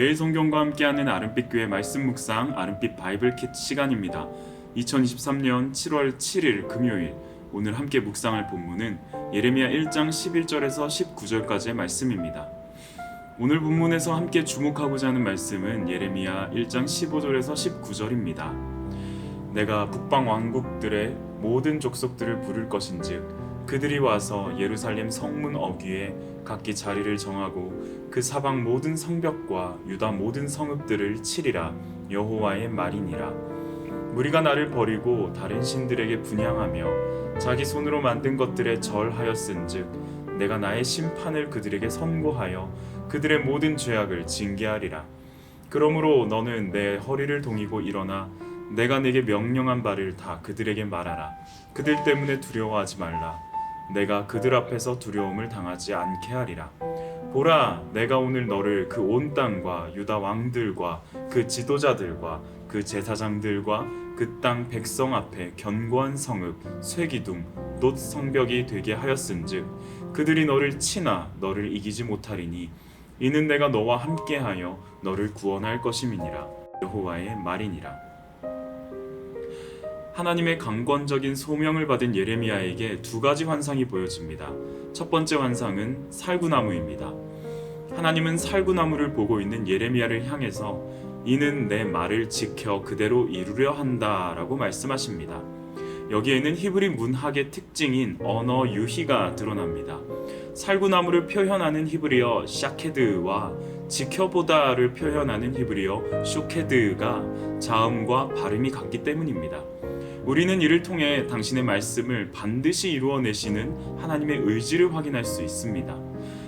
매일 성경과 함께하는 아름빛 교회 말씀 묵상 아름빛 바이블 킷 시간입니다. 2023년 7월 7일 금요일, 오늘 함께 묵상할 본문은 예레미야 1장 11절에서 19절까지의 말씀입니다. 오늘 본문에서 함께 주목하고자 하는 말씀은 예레미야 1장 15절에서 19절입니다. 내가 북방 왕국들의 모든 족속들을 부를 것인즉 그들이 와서 예루살렘 성문 어귀에 각기 자리를 정하고 그 사방 모든 성벽과 유다 모든 성읍들을 치리라. 여호와의 말이니라. 무리가 나를 버리고 다른 신들에게 분향하며 자기 손으로 만든 것들에 절하였은즉 내가 나의 심판을 그들에게 선고하여 그들의 모든 죄악을 징계하리라. 그러므로 너는 내 허리를 동이고 일어나 내가 내게 명령한 바를 다 그들에게 말하라. 그들 때문에 두려워하지 말라. 내가 그들 앞에서 두려움을 당하지 않게 하리라. 보라, 내가 오늘 너를 그 온 땅과 유다 왕들과 그 지도자들과 그 제사장들과 그 땅 백성 앞에 견고한 성읍, 쇠기둥, 놋 성벽이 되게 하였은즉 그들이 너를 치나 너를 이기지 못하리니 이는 내가 너와 함께하여 너를 구원할 것임이니라. 여호와의 말이니라. 하나님의 강권적인 소명을 받은 예레미야에게 두 가지 환상이 보여집니다. 첫 번째 환상은 살구나무입니다. 하나님은 살구나무를 보고 있는 예레미야를 향해서 이는 내 말을 지켜 그대로 이루려 한다 라고 말씀하십니다. 여기에는 히브리 문학의 특징인 언어 유희가 드러납니다. 살구나무를 표현하는 히브리어 샤케드와 지켜보다를 표현하는 히브리어 쇼케드가 자음과 발음이 같기 때문입니다. 우리는 이를 통해 당신의 말씀을 반드시 이루어내시는 하나님의 의지를 확인할 수 있습니다.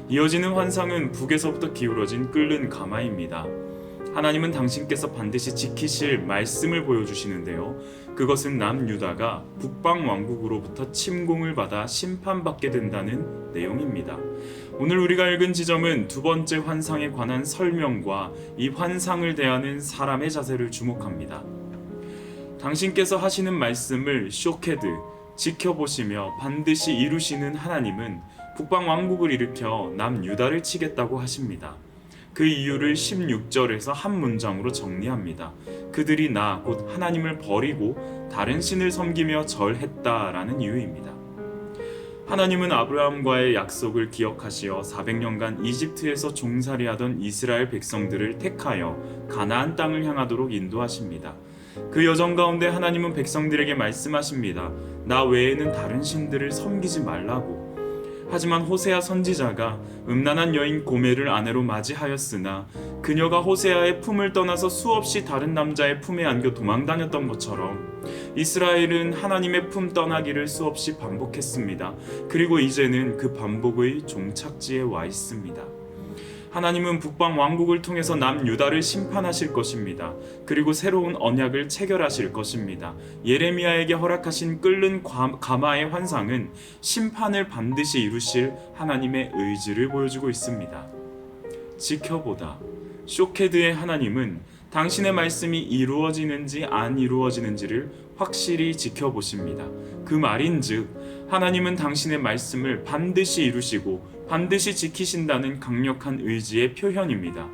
이어지는 환상은 북에서부터 기울어진 끓는 가마입니다. 하나님은 당신께서 반드시 지키실 말씀을 보여주시는데요. 그것은 남유다가 북방 왕국으로부터 침공을 받아 심판받게 된다는 내용입니다. 오늘 우리가 읽은 지점은 두 번째 환상에 관한 설명과 이 환상을 대하는 사람의 자세를 주목합니다. 당신께서 하시는 말씀을 쇼케드, 지켜보시며 반드시 이루시는 하나님은 북방 왕국을 일으켜 남유다를 치겠다고 하십니다. 그 이유를 16절에서 한 문장으로 정리합니다. 그들이 나 곧 하나님을 버리고 다른 신을 섬기며 절했다라는 이유입니다. 하나님은 아브라함과의 약속을 기억하시어 400년간 이집트에서 종살이하던 이스라엘 백성들을 택하여 가나안 땅을 향하도록 인도하십니다. 그 여정 가운데 하나님은 백성들에게 말씀하십니다. 나 외에는 다른 신들을 섬기지 말라고. 하지만 호세아 선지자가 음란한 여인 고멜을 아내로 맞이하였으나 그녀가 호세아의 품을 떠나서 수없이 다른 남자의 품에 안겨 도망다녔던 것처럼 이스라엘은 하나님의 품 떠나기를 수없이 반복했습니다. 그리고 이제는 그 반복의 종착지에 와 있습니다. 하나님은 북방 왕국을 통해서 남유다를 심판하실 것입니다. 그리고 새로운 언약을 체결하실 것입니다. 예레미야에게 허락하신 끓는 가마의 환상은 심판을 반드시 이루실 하나님의 의지를 보여주고 있습니다. 지켜보다. 쇼케드의 하나님은 당신의 말씀이 이루어지는지 안 이루어지는지를 확실히 지켜보십니다. 그 말인즉 하나님은 당신의 말씀을 반드시 이루시고 반드시 지키신다는 강력한 의지의 표현입니다.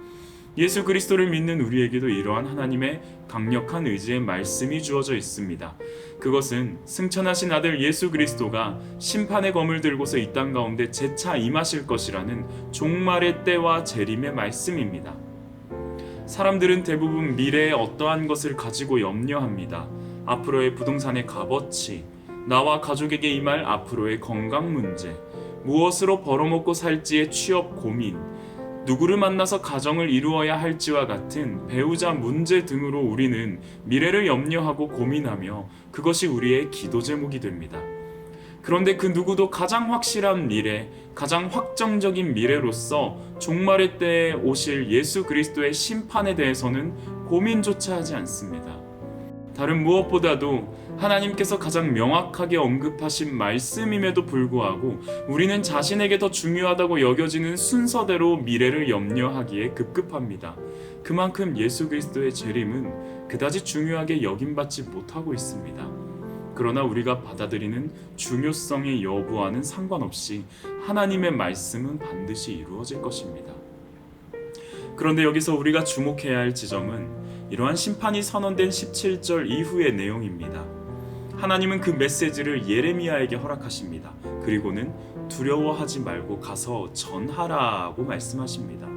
예수 그리스도를 믿는 우리에게도 이러한 하나님의 강력한 의지의 말씀이 주어져 있습니다. 그것은 승천하신 아들 예수 그리스도가 심판의 검을 들고서 이 땅 가운데 재차 임하실 것이라는 종말의 때와 재림의 말씀입니다. 사람들은 대부분 미래의 어떠한 것을 가지고 염려합니다. 앞으로의 부동산의 값어치, 나와 가족에게 임할 앞으로의 건강 문제, 무엇으로 벌어먹고 살지의 취업 고민, 누구를 만나서 가정을 이루어야 할지와 같은 배우자 문제 등으로 우리는 미래를 염려하고 고민하며 그것이 우리의 기도 제목이 됩니다. 그런데 그 누구도 가장 확실한 미래, 가장 확정적인 미래로서 종말의 때에 오실 예수 그리스도의 심판에 대해서는 고민조차 하지 않습니다. 다른 무엇보다도 하나님께서 가장 명확하게 언급하신 말씀임에도 불구하고 우리는 자신에게 더 중요하다고 여겨지는 순서대로 미래를 염려하기에 급급합니다. 그만큼 예수 그리스도의 재림은 그다지 중요하게 여김받지 못하고 있습니다. 그러나 우리가 받아들이는 중요성의 여부와는 상관없이 하나님의 말씀은 반드시 이루어질 것입니다. 그런데 여기서 우리가 주목해야 할 지점은 이러한 심판이 선언된 17절 이후의 내용입니다. 하나님은 그 메시지를 예레미야에게 허락하십니다. 그리고는 두려워하지 말고 가서 전하라고 말씀하십니다.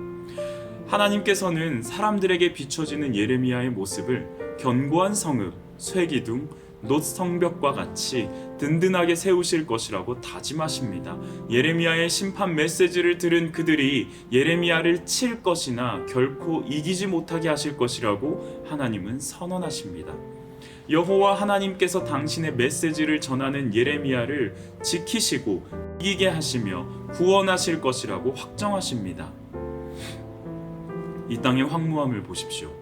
하나님께서는 사람들에게 비춰지는 예레미야의 모습을 견고한 성읍, 쇠기둥, 놋 성벽과 같이 든든하게 세우실 것이라고 다짐하십니다. 예레미야의 심판 메시지를 들은 그들이 예레미야를 칠 것이나 결코 이기지 못하게 하실 것이라고 하나님은 선언하십니다. 여호와 하나님께서 당신의 메시지를 전하는 예레미야를 지키시고 이기게 하시며 구원하실 것이라고 확정하십니다. 이 땅의 황무함을 보십시오.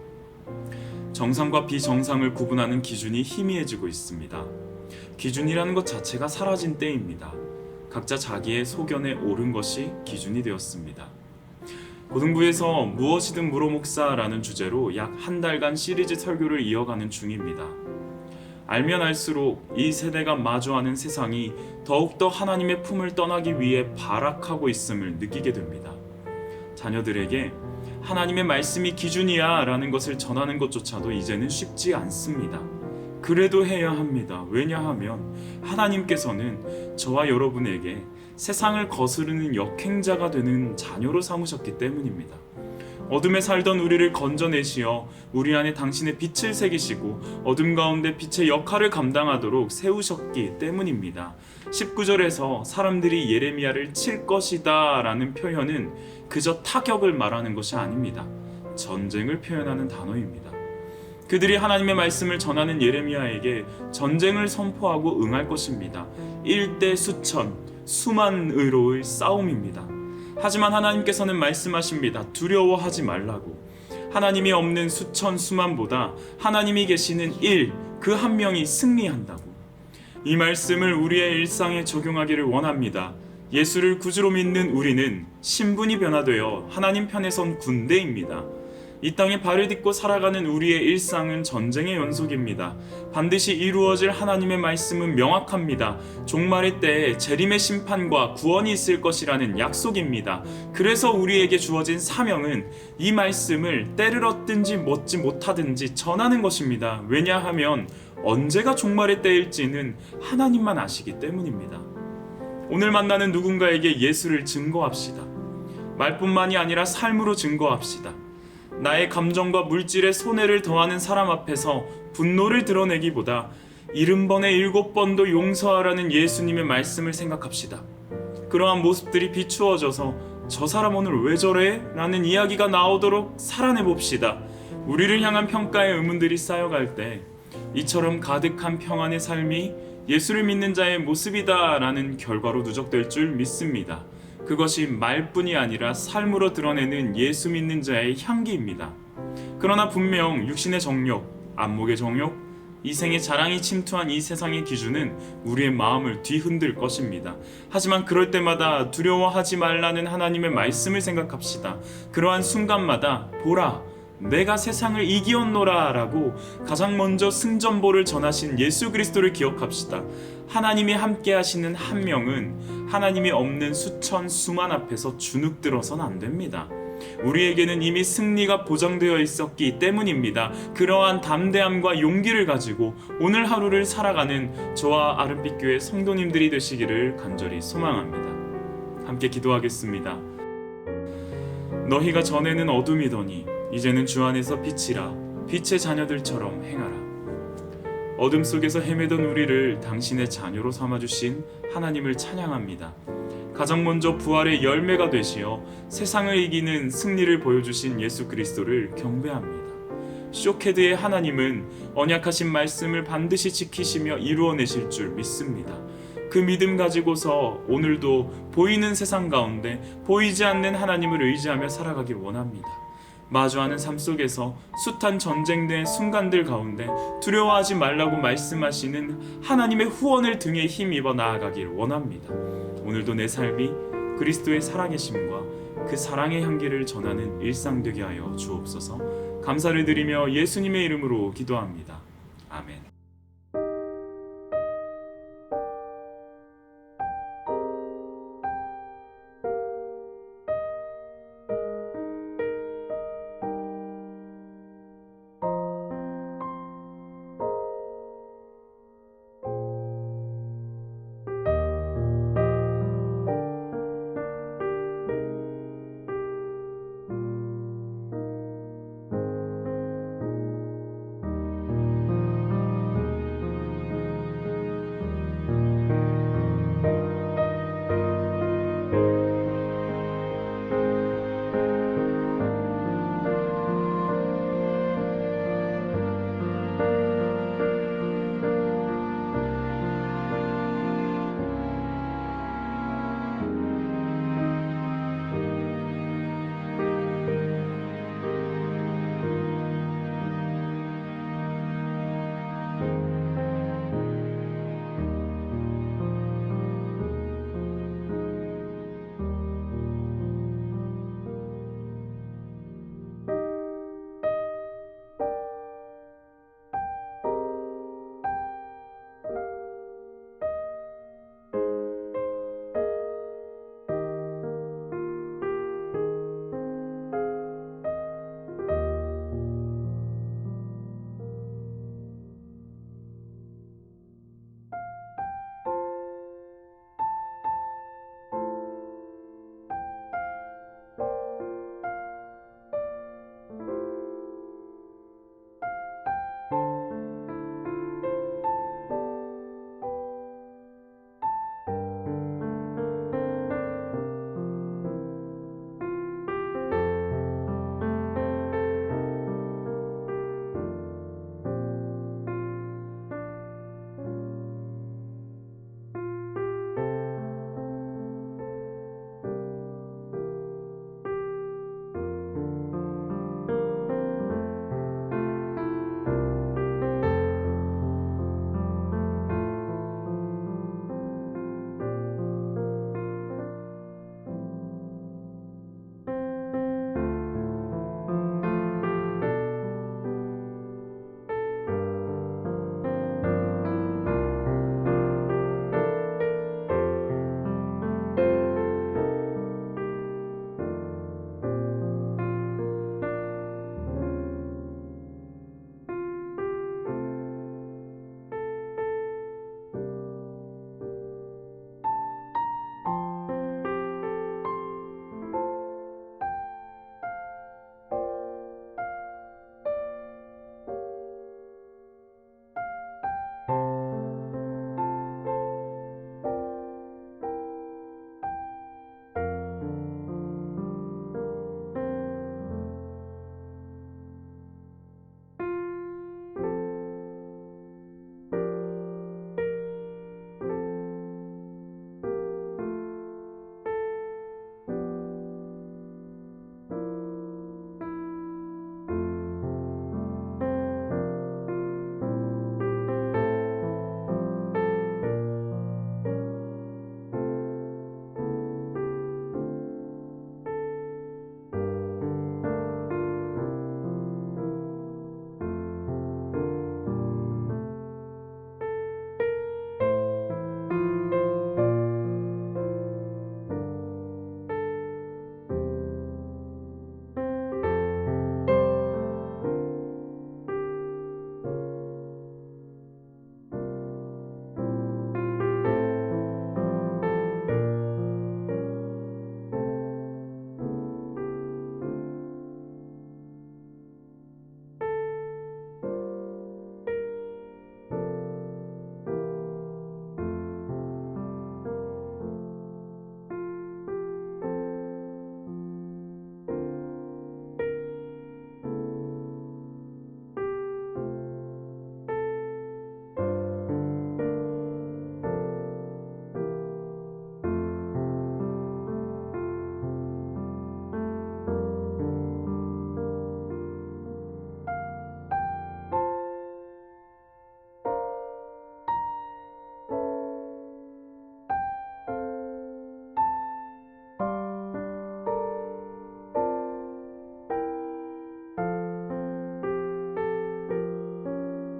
정상과 비정상을 구분하는 기준이 희미해지고 있습니다. 기준이라는 것 자체가 사라진 때입니다. 각자 자기의 소견에 옳은 것이 기준이 되었습니다. 고등부에서 무엇이든 물어목사라는 주제로 약 한 달간 시리즈 설교를 이어가는 중입니다. 알면 알수록 이 세대가 마주하는 세상이 더욱더 하나님의 품을 떠나기 위해 발악하고 있음을 느끼게 됩니다. 자녀들에게 하나님의 말씀이 기준이야 라는 것을 전하는 것조차도 이제는 쉽지 않습니다. 그래도 해야 합니다. 왜냐하면 하나님께서는 저와 여러분에게 세상을 거스르는 역행자가 되는 자녀로 삼으셨기 때문입니다. 어둠에 살던 우리를 건져내시어 우리 안에 당신의 빛을 새기시고 어둠 가운데 빛의 역할을 감당하도록 세우셨기 때문입니다. 19절에서 사람들이 예레미야를 칠 것이다 라는 표현은 그저 타격을 말하는 것이 아닙니다. 전쟁을 표현하는 단어입니다. 그들이 하나님의 말씀을 전하는 예레미야에게 전쟁을 선포하고 응할 것입니다. 일대 수천, 수만으로의 싸움입니다. 하지만 하나님께서는 말씀하십니다. 두려워하지 말라고. 하나님이 없는 수천 수만보다 하나님이 계시는 일, 그 한 명이 승리한다고. 이 말씀을 우리의 일상에 적용하기를 원합니다. 예수를 구주로 믿는 우리는 신분이 변화되어 하나님 편에 선 군대입니다. 이 땅에 발을 딛고 살아가는 우리의 일상은 전쟁의 연속입니다. 반드시 이루어질 하나님의 말씀은 명확합니다. 종말의 때에 재림의 심판과 구원이 있을 것이라는 약속입니다. 그래서 우리에게 주어진 사명은 이 말씀을 때를 얻든지 얻지 못하든지 전하는 것입니다. 왜냐하면 언제가 종말의 때일지는 하나님만 아시기 때문입니다. 오늘 만나는 누군가에게 예수를 증거합시다. 말뿐만이 아니라 삶으로 증거합시다. 나의 감정과 물질에 손해를 더하는 사람 앞에서 분노를 드러내기보다 70번에 7번도 용서하라는 예수님의 말씀을 생각합시다. 그러한 모습들이 비추어져서 저 사람 오늘 왜 저래? 라는 이야기가 나오도록 살아내봅시다. 우리를 향한 평가의 의문들이 쌓여갈 때 이처럼 가득한 평안의 삶이 예수를 믿는 자의 모습이다 라는 결과로 누적될 줄 믿습니다. 그것이 말뿐이 아니라 삶으로 드러내는 예수 믿는 자의 향기입니다. 그러나 분명 육신의 정욕, 안목의 정욕, 이생의 자랑이 침투한 이 세상의 기준은 우리의 마음을 뒤흔들 것입니다. 하지만 그럴 때마다 두려워하지 말라는 하나님의 말씀을 생각합시다. 그러한 순간마다 보라, 내가 세상을 이기었노라 라고 가장 먼저 승전보를 전하신 예수 그리스도를 기억합시다. 하나님이 함께 하시는 한 명은 하나님이 없는 수천 수만 앞에서 주눅들어선 안 됩니다. 우리에게는 이미 승리가 보장되어 있었기 때문입니다. 그러한 담대함과 용기를 가지고 오늘 하루를 살아가는 저와 아름빛 교회 성도님들이 되시기를 간절히 소망합니다. 함께 기도하겠습니다. 너희가 전에는 어둠이더니 이제는 주 안에서 빛이라. 빛의 자녀들처럼 행하라. 어둠 속에서 헤매던 우리를 당신의 자녀로 삼아주신 하나님을 찬양합니다. 가장 먼저 부활의 열매가 되시어 세상을 이기는 승리를 보여주신 예수 그리스도를 경배합니다. 쇼케드의 하나님은 언약하신 말씀을 반드시 지키시며 이루어내실 줄 믿습니다. 그 믿음 가지고서 오늘도 보이는 세상 가운데 보이지 않는 하나님을 의지하며 살아가길 원합니다. 마주하는 삶 속에서 숱한 전쟁된 순간들 가운데 두려워하지 말라고 말씀하시는 하나님의 후원을 등에 힘입어 나아가길 원합니다. 오늘도 내 삶이 그리스도의 살아계심과 그 사랑의 향기를 전하는 일상 되게 하여 주옵소서. 감사를 드리며 예수님의 이름으로 기도합니다. 아멘.